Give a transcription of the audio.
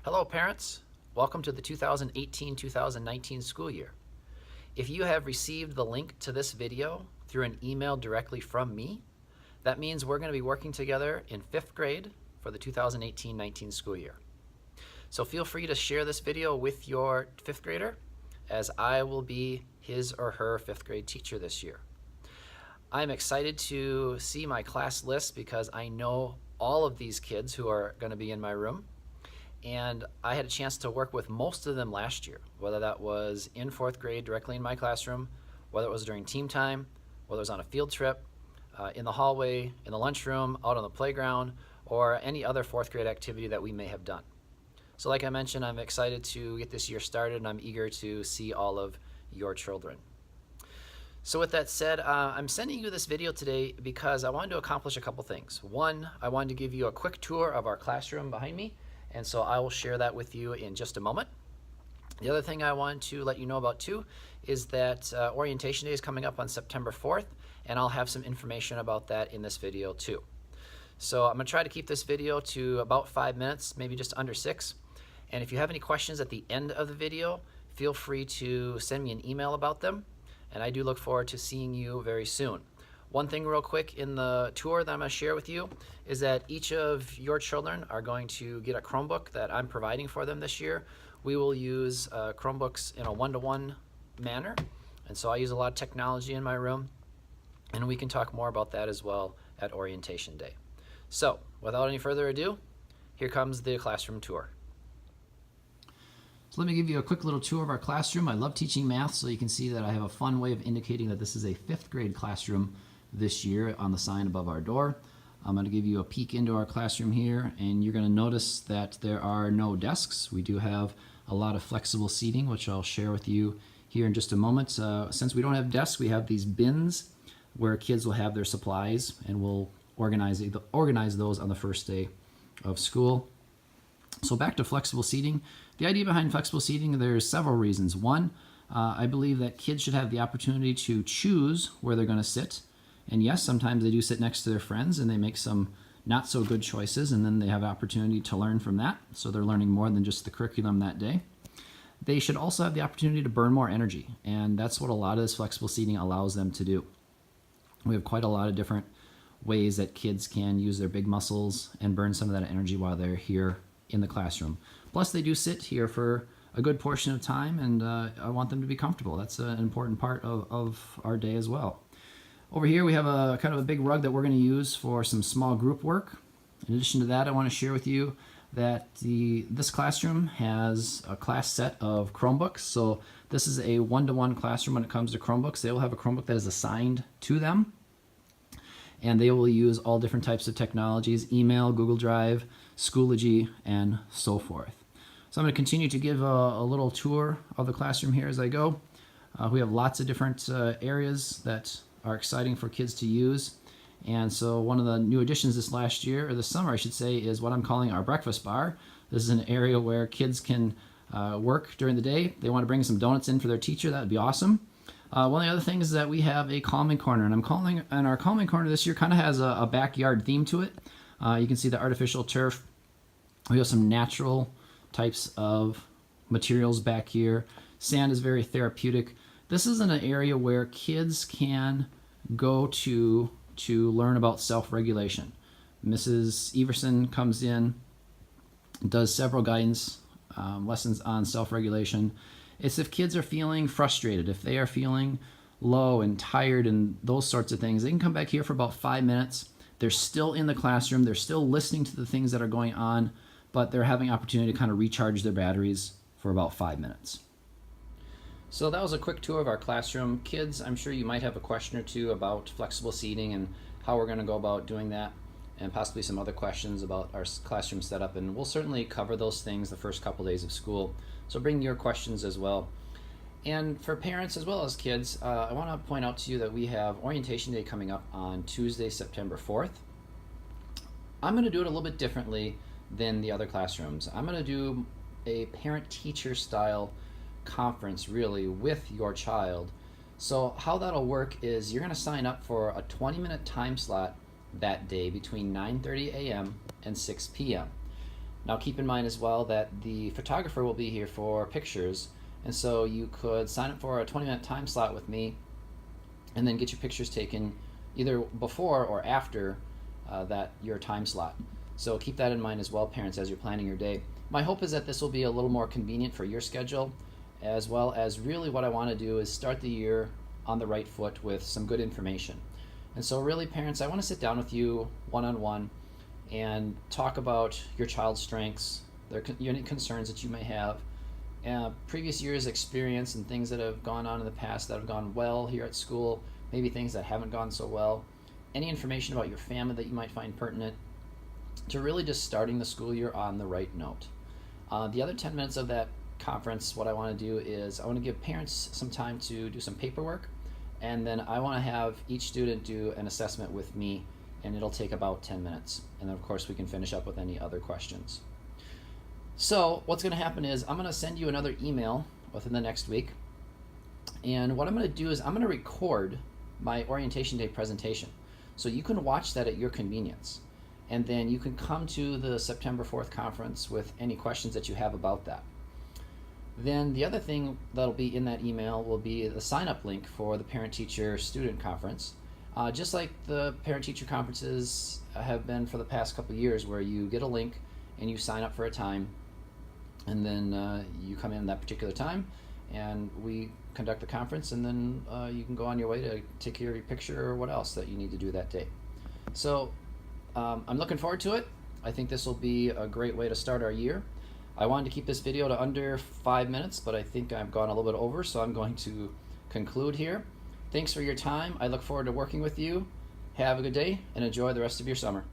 Hello parents, welcome to the 2018-2019 school year. If you have received the link to this video through an email directly from me, that means we're going to be working together in 5th grade for the 2018-19 school year. So feel free to share this video with your 5th grader, as I will be his or her 5th grade teacher this year. I'm excited to see my class list because I know all of these kids who are going to be in my room. And I had a chance to work with most of them last year, whether that was in 4th grade directly in my classroom, whether it was during team time, whether it was on a field trip, in the hallway, in the lunchroom, out on the playground, or any other 4th grade activity that we may have done. So like I mentioned, I'm excited to get this year started, and I'm eager to see all of your children. So with that said, I'm sending you this video today because I wanted to accomplish a couple things. One, I wanted to give you a quick tour of our classroom behind me, and so I will share that with you in just a moment. The other thing I want to let you know about too is that Orientation Day is coming up on September 4th, and I'll have some information about that in this video too. So I'm going to try to keep this video to about 5 minutes, maybe just under 6. And if you have any questions at the end of the video, feel free to send me an email about them, and I do look forward to seeing you very soon. One thing real quick in the tour that I'm going to share with you is that each of your children are going to get a Chromebook that I'm providing for them this year. We will use Chromebooks in a one-to-one manner, and so I use a lot of technology in my room, and we can talk more about that as well at Orientation Day. So without any further ado, here comes the classroom tour. So let me give you a quick little tour of our classroom. I love teaching math, so you can see that I have a fun way of indicating that this is a 5th grade classroom this year on the sign above our door. I'm going to give you a peek into our classroom here, and you're going to notice that there are no desks. We do have a lot of flexible seating, which I'll share with you here in just a moment. Since we don't have desks, we have these bins where kids will have their supplies, and we'll organize those on the first day of school. So back to flexible seating. The idea behind flexible seating, there's several reasons. One, I believe that kids should have the opportunity to choose where they're going to sit. And yes, sometimes they do sit next to their friends and they make some not so good choices, and then they have opportunity to learn from that. So they're learning more than just the curriculum that day. They should also have the opportunity to burn more energy, and that's what a lot of this flexible seating allows them to do. We have quite a lot of different ways that kids can use their big muscles and burn some of that energy while they're here in the classroom. Plus, they do sit here for a good portion of time, and I want them to be comfortable. That's an important part of our day as well. Over here we have a kind of a big rug that we're going to use for some small group work. In addition to that, I want to share with you that this classroom has a class set of Chromebooks. So this is a one-to-one classroom when it comes to Chromebooks. They will have a Chromebook that is assigned to them, and they will use all different types of technologies: email, Google Drive, Schoology, and so forth. So I'm going to continue to give a little tour of the classroom here as I go. We have lots of different areas that are exciting for kids to use. And so one of the new additions this last year, or this summer I should say, is what I'm calling our breakfast bar. This is an area where kids can work during the day. They want to bring some donuts in for their teacher. That would be awesome. One of the other things is that we have a calming corner, and our calming corner this year kind of has a backyard theme to it. You can see the artificial turf. We have some natural types of materials back here. Sand is very therapeutic. This is in an area where kids can go to learn about self-regulation. Mrs. Everson comes in, does several guidance lessons on self-regulation. It's if kids are feeling frustrated, if they are feeling low and tired and those sorts of things, they can come back here for about 5 minutes. They're still in the classroom, they're still listening to the things that are going on, but they're having opportunity to kind of recharge their batteries for about 5 minutes. So that was a quick tour of our classroom. Kids, I'm sure you might have a question or two about flexible seating and how we're going to go about doing that, and possibly some other questions about our classroom setup, and we'll certainly cover those things the first couple days of school. So bring your questions as well. And for parents as well as kids, I want to point out to you that we have Orientation Day coming up on Tuesday, September 4th. I'm going to do it a little bit differently than the other classrooms. I'm going to do a parent-teacher style conference really with your child. So how that'll work is you're going to sign up for a 20-minute time slot that day between 9:30 a.m. and 6 p.m. Now keep in mind as well that the photographer will be here for pictures, and so you could sign up for a 20-minute time slot with me and then get your pictures taken either before or after your time slot. So keep that in mind as well, parents, as you're planning your day. My hope is that this will be a little more convenient for your schedule, as well as really what I want to do is start the year on the right foot with some good information. And so really, parents, I want to sit down with you one-on-one and talk about your child's strengths, their unique concerns that you may have, previous year's experience and things that have gone on in the past that have gone well here at school, maybe things that haven't gone so well, any information about your family that you might find pertinent, to really just starting the school year on the right note. The other 10 minutes of that conference, what I want to do is I want to give parents some time to do some paperwork, and then I want to have each student do an assessment with me, and it'll take about 10 minutes. And then of course we can finish up with any other questions. So what's going to happen is I'm going to send you another email within the next week, and what I'm going to do is I'm going to record my orientation day presentation so you can watch that at your convenience, and then you can come to the September 4th conference with any questions that you have about that. Then the other thing that'll be in that email will be the sign-up link for the parent-teacher-student conference, just like the parent-teacher conferences have been for the past couple of years, where you get a link and you sign up for a time, and then you come in that particular time and we conduct the conference, and then you can go on your way to take care of your picture or what else that you need to do that day. So I'm looking forward to it. I think this will be a great way to start our year. I wanted to keep this video to under 5 minutes, but I think I've gone a little bit over, so I'm going to conclude here. Thanks for your time. I look forward to working with you. Have a good day and enjoy the rest of your summer.